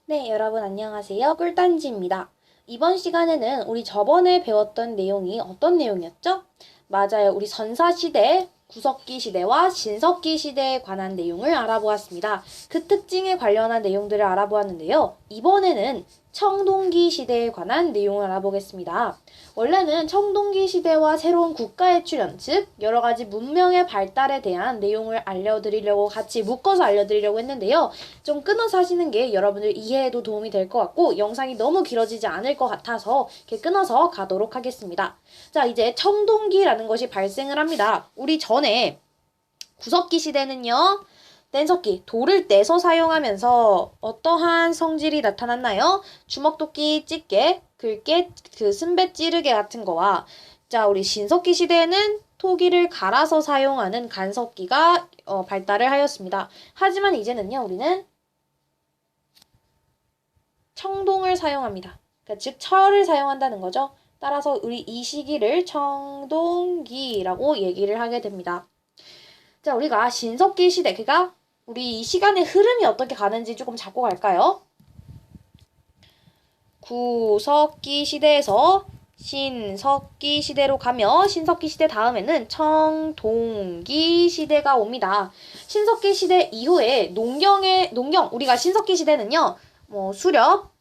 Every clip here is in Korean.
네, 여러분 안녕하세요. 꿀단지입니다. 이번 시간에는 우리 저번에 배웠던 내용이 어떤 내용이었죠? 맞아요. 우리 선사시대, 구석기 시대와 신석기 시대에 관한 내용을 알아보았습니다. 그 특징에 관련한 내용들을 알아보았는데요. 이번에는 청동기 시대에 관한 내용을 알아보겠습니다. 원래는 청동기 시대와 새로운 국가의 출현, 즉 여러 가지 문명의 발달에 대한 내용을 알려드리려고 같이 묶어서 알려드리려고 했는데요. 좀 끊어서 하시는 게 여러분들 이해에도 도움이 될 것 같고 영상이 너무 길어지지 않을 것 같아서 이렇게 끊어서 가도록 하겠습니다. 자, 이제 청동기라는 것이 발생을 합니다. 우리 전에 구석기 시대는요. 뗀석기, 돌을 떼서 사용하면서 어떠한 성질이 나타났나요? 주먹도끼, 찌개, 긁게, 쓴배 찌르개 같은 거와 자, 우리 신석기 시대에는 토기를 갈아서 사용하는 간석기가 발달을 하였습니다. 하지만 이제는요, 우리는 청동을 사용합니다. 그러니까 즉 철을 사용한다는 거죠. 따라서 우리 이 시기를 청동기라고 얘기를 하게 됩니다. 자, 우리가 신석기 시대, 그러니까 우리 이 시간의 흐름이 어떻게 가는지 조금 잡고 갈까요? 구석기 시대에서 신석기 시대로 가며 신석기 시대 다음에는 청동기 시대가 옵니다. 신석기 시대 이후에 농경, 우리가 신석기 시대는요, 수렵,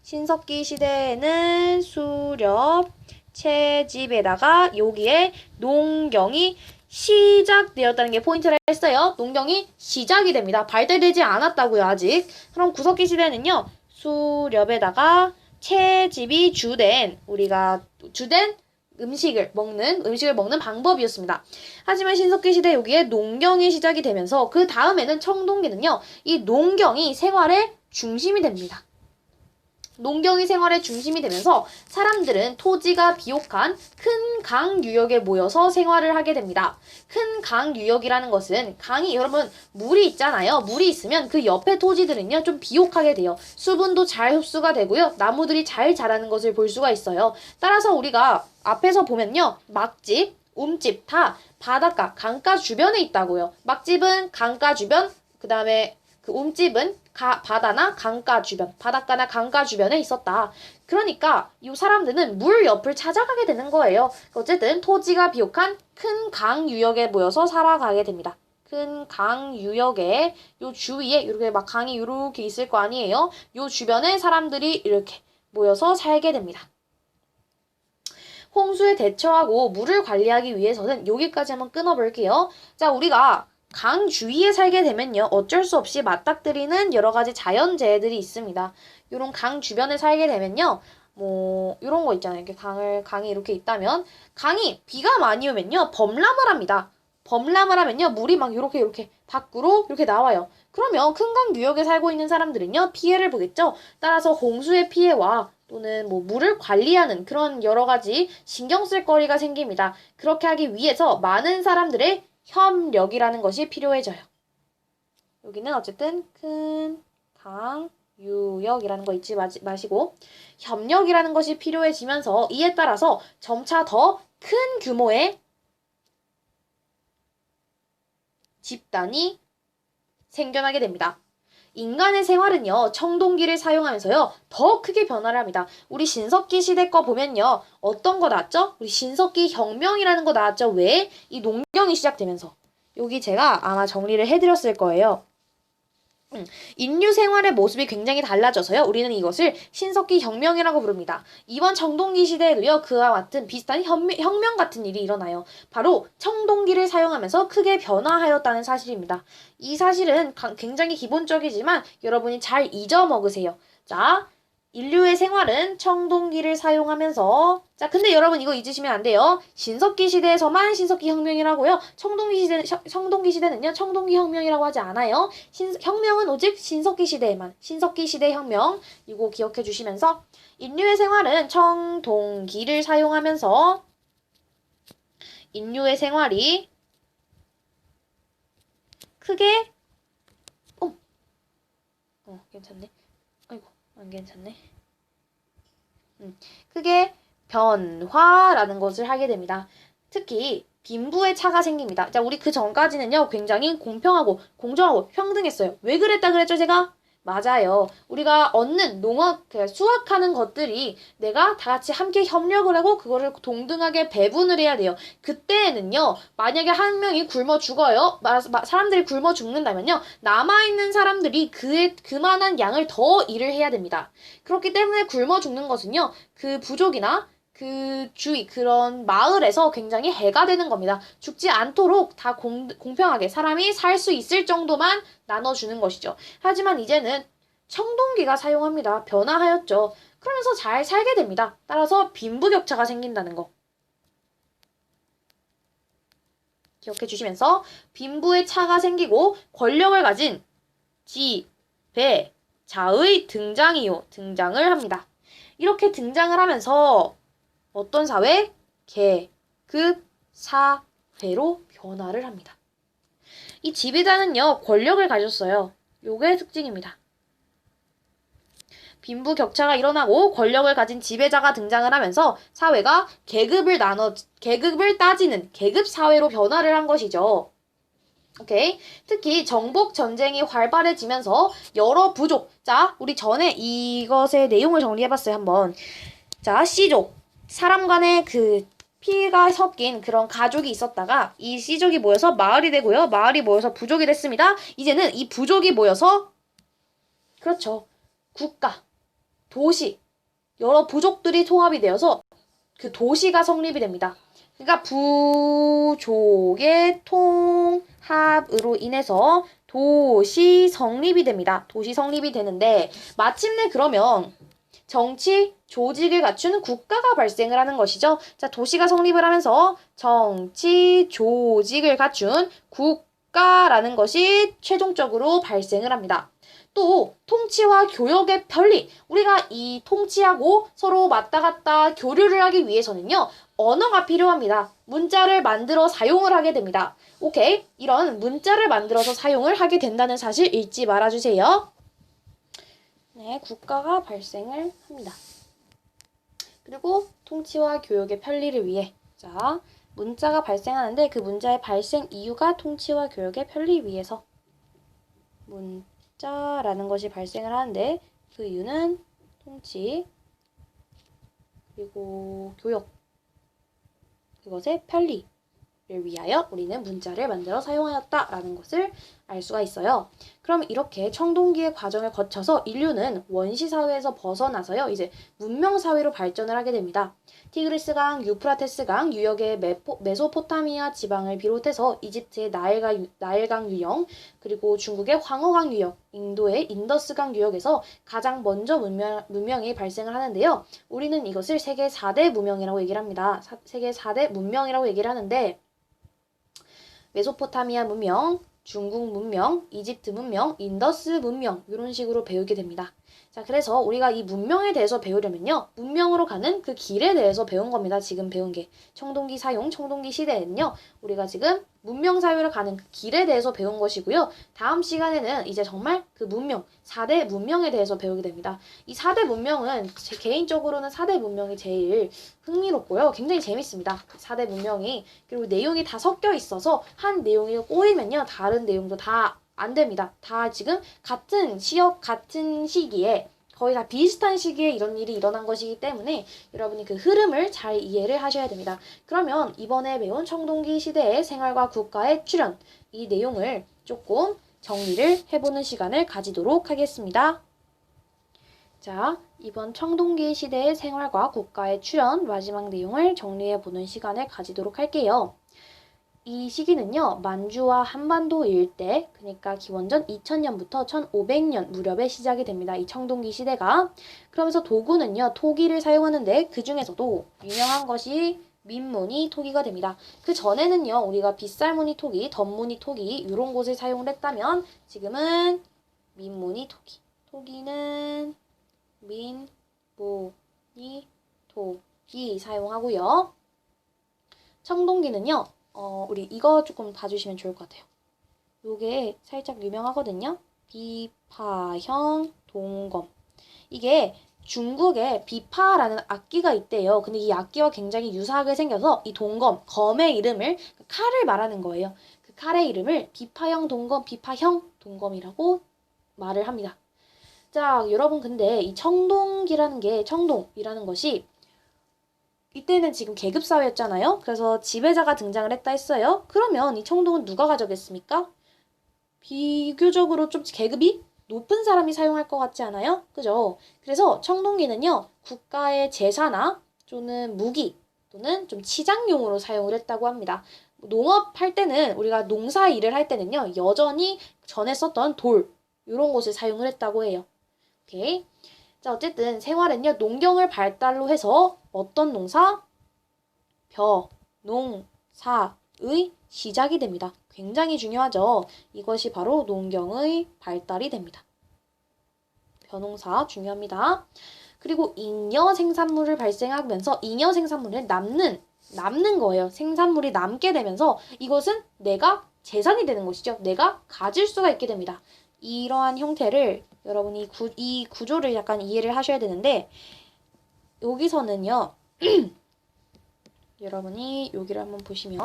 신석기 시대에는 수렵, 채집에다가 여기에 농경이 시작되었다는 게 포인트를 했어요. 농경이 시작이 됩니다. 발달되지 않았다고요, 아직. 그럼 구석기 시대는요, 수렵에다가 채집이 우리가 주된 음식을 먹는 방법이었습니다. 하지만 신석기 시대 여기에 농경이 시작이 되면서 그 다음에는 청동기는요, 이 농경이 생활의 중심이 됩니다. 농경이 생활의 중심이 되면서 사람들은 토지가 비옥한 큰 강 유역에 모여서 생활을 하게 됩니다. 큰 강 유역이라는 것은 강이 여러분 물이 있잖아요. 물이 있으면 그 옆에 토지들은요 좀 비옥하게 돼요. 수분도 잘 흡수가 되고요. 나무들이 잘 자라는 것을 볼 수가 있어요. 따라서 우리가 앞에서 보면요. 막집, 움집 다 바닷가, 강가 주변에 있다고요. 막집은 강가 주변, 그 다음에 그 움집은 바다나 강가 주변, 바닷가나 강가 주변에 있었다. 그러니까 이 사람들은 물 옆을 찾아가게 되는 거예요. 어쨌든 토지가 비옥한 큰 강 유역에 모여서 살아가게 됩니다. 큰 강 유역에 요 주위에 이렇게 막 강이 이렇게 있을 거 아니에요. 요 주변에 사람들이 이렇게 모여서 살게 됩니다. 홍수에 대처하고 물을 관리하기 위해서는 여기까지 한번 끊어볼게요. 자, 우리가 강 주위에 살게 되면요. 어쩔 수 없이 맞닥뜨리는 여러 가지 자연재해들이 있습니다. 요런 강 주변에 살게 되면요. 요런 거 있잖아요. 이렇게 강이 이렇게 있다면 강이 비가 많이 오면요. 범람을 합니다. 범람을 하면요. 물이 막 이렇게 밖으로 이렇게 나와요. 그러면 큰 강 유역에 살고 있는 사람들은요. 피해를 보겠죠. 따라서 홍수의 피해와 또는 물을 관리하는 그런 여러 가지 신경 쓸 거리가 생깁니다. 그렇게 하기 위해서 많은 사람들의 협력이라는 것이 필요해져요. 여기는 어쨌든 큰 강 유역이라는 거 잊지 마시고 협력이라는 것이 필요해지면서 이에 따라서 점차 더 큰 규모의 집단이 생겨나게 됩니다. 인간의 생활은요, 청동기를 사용하면서요, 더 크게 변화를 합니다. 우리 신석기 시대 거 보면요, 어떤 거 나왔죠? 우리 신석기 혁명이라는 거 나왔죠? 왜? 이 농경이 시작되면서. 여기 제가 아마 정리를 해드렸을 거예요. 인류 생활의 모습이 굉장히 달라져서요. 우리는 이것을 신석기 혁명이라고 부릅니다. 이번 청동기 시대에도요. 그와 같은 비슷한 혁명 같은 일이 일어나요. 바로 청동기를 사용하면서 크게 변화하였다는 사실입니다. 이 사실은 굉장히 기본적이지만 여러분이 잘 잊어먹으세요. 자, 인류의 생활은 청동기를 사용하면서 자, 근데 여러분 이거 잊으시면 안 돼요. 신석기 시대에서만 신석기 혁명이라고요. 청동기 시대는요. 청동기 혁명이라고 하지 않아요. 혁명은 오직 신석기 시대에만. 신석기 시대 혁명. 이거 기억해 주시면서 인류의 생활은 청동기를 사용하면서 인류의 생활이 크게 괜찮네. 아이고, 안 괜찮네. 크게 변화라는 것을 하게 됩니다. 특히 빈부의 차가 생깁니다. 자, 우리 그 전까지는요, 굉장히 공평하고, 공정하고, 평등했어요. 왜 그랬다 그랬죠, 제가? 맞아요. 우리가 얻는 농업, 수확하는 것들이 내가 다 같이 함께 협력을 하고, 그거를 동등하게 배분을 해야 돼요. 그때는요, 만약에 한 명이 굶어 죽어요. 사람들이 굶어 죽는다면요, 남아있는 사람들이 그만한 양을 더 일을 해야 됩니다. 그렇기 때문에 굶어 죽는 것은요, 그 부족이나 그 주위, 그런 마을에서 굉장히 해가 되는 겁니다. 죽지 않도록 다 공평하게 사람이 살 수 있을 정도만 나눠주는 것이죠. 하지만 이제는 청동기가 사용합니다. 변화하였죠. 그러면서 잘 살게 됩니다. 따라서 빈부격차가 생긴다는 거. 기억해 주시면서 빈부의 차가 생기고 권력을 가진 지, 배, 자의 등장을 합니다. 이렇게 등장을 하면서 어떤 사회? 계급 사회로 변화를 합니다. 이 지배자는요, 권력을 가졌어요. 요게 특징입니다. 빈부 격차가 일어나고 권력을 가진 지배자가 등장을 하면서 사회가 계급을 따지는 계급 사회로 변화를 한 것이죠. 오케이. 특히 정복 전쟁이 활발해지면서 여러 부족. 자, 우리 전에 이것의 내용을 정리해봤어요, 한번. 자, C족. 사람 간의 그 피가 섞인 그런 가족이 있었다가 이 C족이 모여서 마을이 되고요. 마을이 모여서 부족이 됐습니다. 이제는 이 부족이 모여서 그렇죠. 국가, 도시, 여러 부족들이 통합이 되어서 그 도시가 성립이 됩니다. 그러니까 부족의 통합으로 인해서 도시 성립이 됩니다. 도시 성립이 되는데 마침내 그러면 정치, 조직을 갖춘 국가가 발생을 하는 것이죠. 자, 도시가 성립을 하면서 정치, 조직을 갖춘 국가라는 것이 최종적으로 발생을 합니다. 또 통치와 교역의 편리. 우리가 이 통치하고 서로 왔다 갔다 교류를 하기 위해서는요. 언어가 필요합니다. 문자를 만들어 사용을 하게 됩니다. 오케이? 이런 문자를 만들어서 사용을 하게 된다는 사실 잊지 말아주세요. 네, 국가가 발생을 합니다. 그리고 통치와 교역의 편리를 위해 자, 문자가 발생하는데 그 문자의 발생 이유가 통치와 교역의 편리 위해서 문자라는 것이 발생을 하는데 그 이유는 통치 그리고 교역 그것의 편리를 위하여 우리는 문자를 만들어 사용하였다라는 것을 알 수가 있어요. 그럼 이렇게 청동기의 과정을 거쳐서 인류는 원시 사회에서 벗어나서요. 이제 문명 사회로 발전을 하게 됩니다. 티그리스강, 유프라테스강 유역의 메소포타미아 지방을 비롯해서 이집트의 나일강 유역, 그리고 중국의 황허강 유역, 인도의 인더스강 유역에서 가장 먼저 문명이 발생을 하는데요. 우리는 이것을 세계 4대 문명이라고 얘기를 합니다. 세계 4대 문명이라고 얘기를 하는데 메소포타미아 문명, 중국 문명, 이집트 문명, 인더스 문명 이런 식으로 배우게 됩니다. 자, 그래서 우리가 이 문명에 대해서 배우려면요. 문명으로 가는 그 길에 대해서 배운 겁니다. 지금 배운 게. 청동기 사용, 청동기 시대에는요. 우리가 지금 문명 사회로 가는 그 길에 대해서 배운 것이고요. 다음 시간에는 이제 정말 그 문명, 4대 문명에 대해서 배우게 됩니다. 이 4대 문명은 제 개인적으로는 4대 문명이 제일 흥미롭고요. 굉장히 재밌습니다. 4대 문명이. 그리고 내용이 다 섞여 있어서 한 내용이 꼬이면요. 다른 내용도 다 안 됩니다. 다 지금 같은 시기에 거의 다 비슷한 시기에 이런 일이 일어난 것이기 때문에 여러분이 그 흐름을 잘 이해를 하셔야 됩니다. 그러면 이번에 배운 청동기 시대의 생활과 국가의 출현 이 내용을 조금 정리를 해보는 시간을 가지도록 하겠습니다. 자, 이번 청동기 시대의 생활과 국가의 출현 마지막 내용을 정리해보는 시간을 가지도록 할게요. 이 시기는요, 만주와 한반도 일대, 그러니까 기원전 2000년부터 1500년 무렵에 시작이 됩니다. 이 청동기 시대가. 그러면서 도구는요, 토기를 사용하는데 그 중에서도 유명한 것이 민무늬 토기가 됩니다. 그 전에는요, 우리가 빗살무늬 토기, 덧무늬 토기 이런 곳을 사용을 했다면 지금은 민무늬 토기. 토기는 민무늬 토기 사용하고요. 청동기는요. 우리 이거 조금 봐주시면 좋을 것 같아요. 요게 살짝 유명하거든요. 비파형 동검. 이게 중국에 비파라는 악기가 있대요. 근데 이 악기와 굉장히 유사하게 생겨서 이 동검, 검의 이름을 칼을 말하는 거예요. 그 칼의 이름을 비파형 동검, 비파형 동검이라고 말을 합니다. 자, 여러분 근데 이 청동이라는 것이 이때는 지금 계급사회였잖아요. 그래서 지배자가 등장을 했다 했어요. 그러면 이 청동은 누가 가져겠습니까? 비교적으로 좀 계급이 높은 사람이 사용할 것 같지 않아요? 그죠? 그래서 청동기는요, 국가의 제사나 또는 무기 또는 좀 치장용으로 사용을 했다고 합니다. 농업할 때는 우리가 농사 일을 할 때는요, 여전히 전에 썼던 돌 이런 것을 사용을 했다고 해요. 오케이. 자, 어쨌든 생활은요, 농경을 발달로 해서 어떤 농사? 농사의 시작이 됩니다. 굉장히 중요하죠. 이것이 바로 농경의 발달이 됩니다. 벼농사 중요합니다. 그리고 잉여 생산물을 발생하면서 잉여 생산물은 남는 거예요. 생산물이 남게 되면서 이것은 내가 재산이 되는 것이죠. 내가 가질 수가 있게 됩니다. 이러한 형태를 여러분이 이 구조를 약간 이해를 하셔야 되는데 여기서는요. 여러분이 여기를 한번 보시면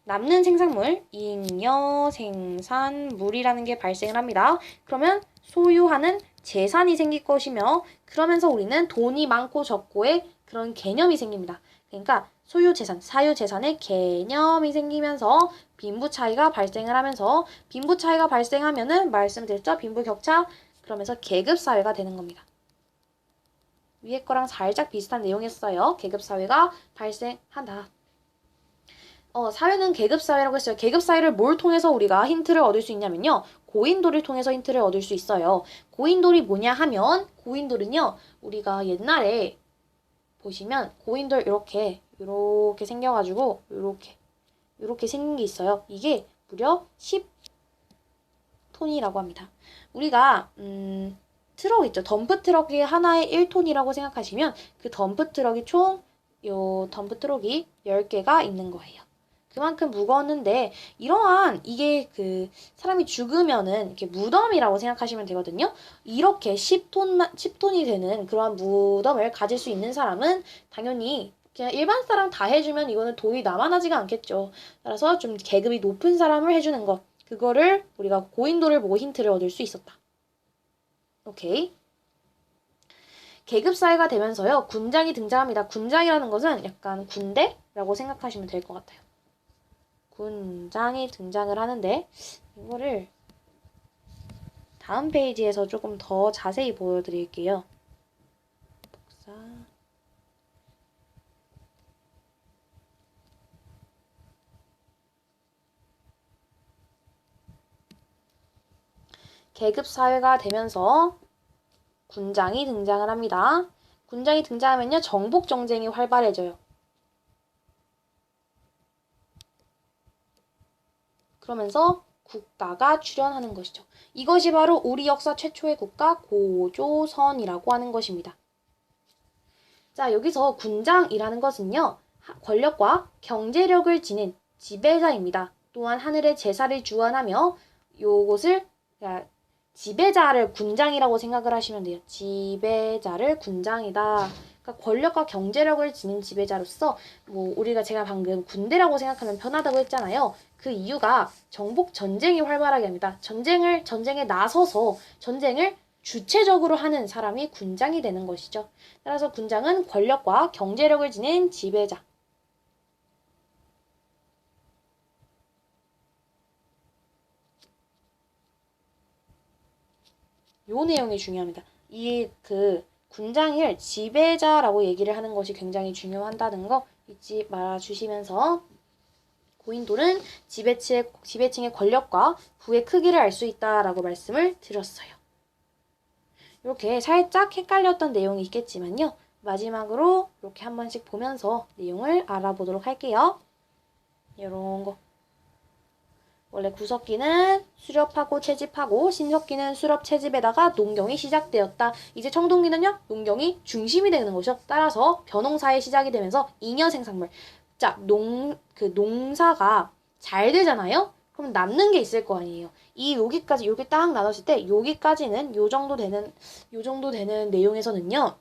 남는 생산물, 잉여 생산물이라는 게 발생을 합니다. 그러면 소유하는 재산이 생길 것이며 그러면서 우리는 돈이 많고 적고의 그런 개념이 생깁니다. 그러니까 소유재산, 사유재산의 개념이 생기면서 빈부 차이가 발생을 하면서 빈부 차이가 발생하면은 말씀드렸죠? 빈부격차 그러면서 계급사회가 되는 겁니다. 위에 거랑 살짝 비슷한 내용이었어요. 계급사회가 발생한다. 사회는 계급사회라고 했어요. 계급사회를 뭘 통해서 우리가 힌트를 얻을 수 있냐면요. 고인돌을 통해서 힌트를 얻을 수 있어요. 고인돌이 뭐냐 하면 고인돌은요. 우리가 옛날에 보시면 고인돌 이렇게 생겨가지고 이렇게 생긴 게 있어요. 이게 무려 10톤이라고 합니다. 우리가 트럭 있죠. 덤프 트럭이 하나에 1톤이라고 생각하시면 그 덤프 트럭이 덤프 트럭이 10개가 있는 거예요. 그만큼 무거웠는데 이러한 이게 사람이 죽으면은 이렇게 무덤이라고 생각하시면 되거든요. 이렇게 10톤이 되는 그러한 무덤을 가질 수 있는 사람은 당연히 그냥 일반 사람 다 해주면 이거는 돈이 남아나지가 않겠죠. 따라서 좀 계급이 높은 사람을 해주는 것. 그거를 우리가 고인돌을 보고 힌트를 얻을 수 있었다. 오케이. 계급사회가 되면서요. 군장이 등장합니다. 군장이라는 것은 약간 군대라고 생각하시면 될 것 같아요. 군장이 등장을 하는데 이거를 다음 페이지에서 조금 더 자세히 보여드릴게요. 복사. 계급사회가 되면서 군장이 등장을 합니다. 군장이 등장하면요. 정복정쟁이 활발해져요. 그러면서 국가가 출현하는 것이죠. 이것이 바로 우리 역사 최초의 국가 고조선이라고 하는 것입니다. 자, 여기서 군장이라는 것은요. 권력과 경제력을 지닌 지배자입니다. 또한 하늘의 제사를 주관하며 요것을 지배자를 군장이라고 생각을 하시면 돼요. 지배자를 군장이다. 그러니까 권력과 경제력을 지닌 지배자로서 제가 방금 군대라고 생각하면 편하다고 했잖아요. 그 이유가 정복 전쟁이 활발하게 합니다. 전쟁에 나서서 전쟁을 주체적으로 하는 사람이 군장이 되는 것이죠. 따라서 군장은 권력과 경제력을 지닌 지배자. 요 내용이 중요합니다. 군장을 지배자라고 얘기를 하는 것이 굉장히 중요하다는 거 잊지 말아주시면서 고인돌은 지배층의 권력과 부의 크기를 알 수 있다라고 말씀을 드렸어요. 이렇게 살짝 헷갈렸던 내용이 있겠지만요. 마지막으로 이렇게 한 번씩 보면서 내용을 알아보도록 할게요. 이런 거. 원래 구석기는 수렵하고 채집하고 신석기는 수렵 채집에다가 농경이 시작되었다. 이제 청동기는요. 농경이 중심이 되는 것이죠. 따라서 벼농사의 시작이 되면서 잉여 생산물. 자, 농사가 잘 되잖아요. 그럼 남는 게 있을 거 아니에요. 이 여기까지 이렇게 딱 나눴을 때 여기까지는 요 정도 되는 내용에서는요.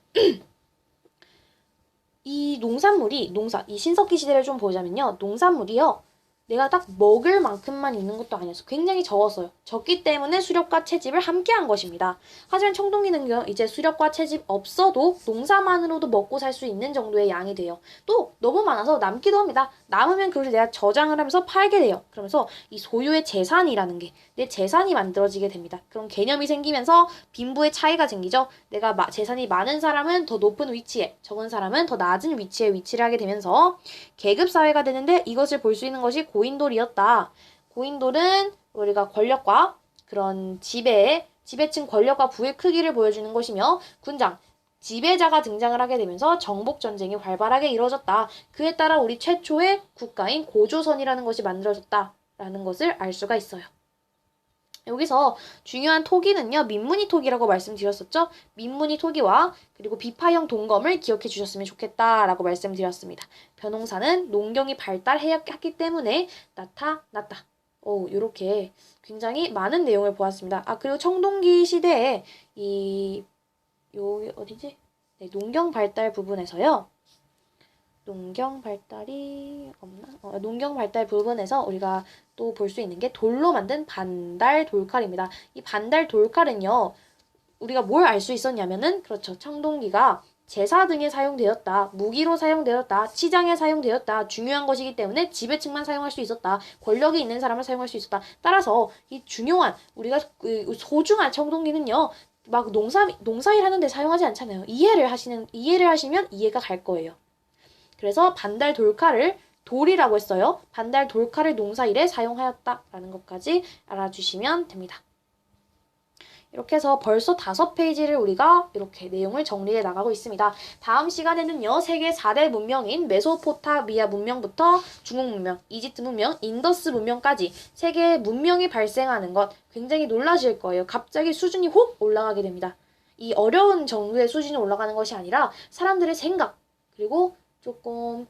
이 농산물이 이 신석기 시대를 좀 보자면요. 농산물이요. 내가 딱 먹을 만큼만 있는 것도 아니었어. 굉장히 적었어요. 적기 때문에 수렵과 채집을 함께 한 것입니다. 하지만 청동기는요, 이제 수렵과 채집 없어도 농사만으로도 먹고 살 수 있는 정도의 양이 돼요. 또 너무 많아서 남기도 합니다. 남으면 그걸 내가 저장을 하면서 팔게 돼요. 그러면서 이 소유의 재산이라는 게 내 재산이 만들어지게 됩니다. 그런 개념이 생기면서 빈부의 차이가 생기죠. 내가 재산이 많은 사람은 더 높은 위치에, 적은 사람은 더 낮은 위치에 위치를 하게 되면서 계급 사회가 되는데 이것을 볼 수 있는 것이 고인돌이었다. 고인돌은 우리가 권력과 그런 지배층 권력과 부의 크기를 보여주는 것이며 군장, 지배자가 등장을 하게 되면서 정복전쟁이 활발하게 이루어졌다. 그에 따라 우리 최초의 국가인 고조선이라는 것이 만들어졌다라는 것을 알 수가 있어요. 여기서 중요한 토기는요. 민무늬 토기라고 말씀드렸었죠. 민무늬 토기와 그리고 비파형 동검을 기억해 주셨으면 좋겠다라고 말씀드렸습니다. 벼농사는 농경이 발달했기 때문에 나타났다. 이렇게 굉장히 많은 내용을 보았습니다. 그리고 청동기 시대에 여기 어디지? 네, 농경 발달 부분에서요. 농경 발달이 없나? 농경 발달 부분에서 우리가 또 볼 수 있는 게 돌로 만든 반달 돌칼입니다. 이 반달 돌칼은요, 우리가 뭘 알 수 있었냐면은, 그렇죠. 청동기가 제사 등에 사용되었다. 무기로 사용되었다. 치장에 사용되었다. 중요한 것이기 때문에 지배층만 사용할 수 있었다. 권력이 있는 사람을 사용할 수 있었다. 따라서 이 중요한, 우리가 소중한 청동기는요, 막 농사일 하는데 사용하지 않잖아요. 이해를 하시면 이해가 갈 거예요. 그래서 반달 돌칼을 돌이라고 했어요. 반달 돌칼을 농사일에 사용하였다라는 것까지 알아주시면 됩니다. 이렇게 해서 벌써 5페이지를 우리가 이렇게 내용을 정리해 나가고 있습니다. 다음 시간에는요. 세계 4대 문명인 메소포타미아 문명부터 중국 문명, 이집트 문명, 인더스 문명까지 세계 문명이 발생하는 것 굉장히 놀라실 거예요. 갑자기 수준이 혹 올라가게 됩니다. 이 어려운 정도의 수준이 올라가는 것이 아니라 사람들의 생각 그리고 조금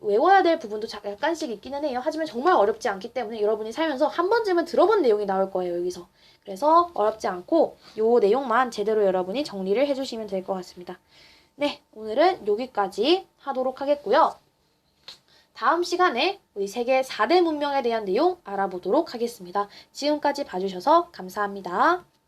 외워야 될 부분도 약간씩 있기는 해요. 하지만 정말 어렵지 않기 때문에 여러분이 살면서 한 번쯤은 들어본 내용이 나올 거예요. 여기서. 그래서 어렵지 않고 요 내용만 제대로 여러분이 정리를 해주시면 될 것 같습니다. 네, 오늘은 여기까지 하도록 하겠고요. 다음 시간에 우리 세계 4대 문명에 대한 내용 알아보도록 하겠습니다. 지금까지 봐주셔서 감사합니다.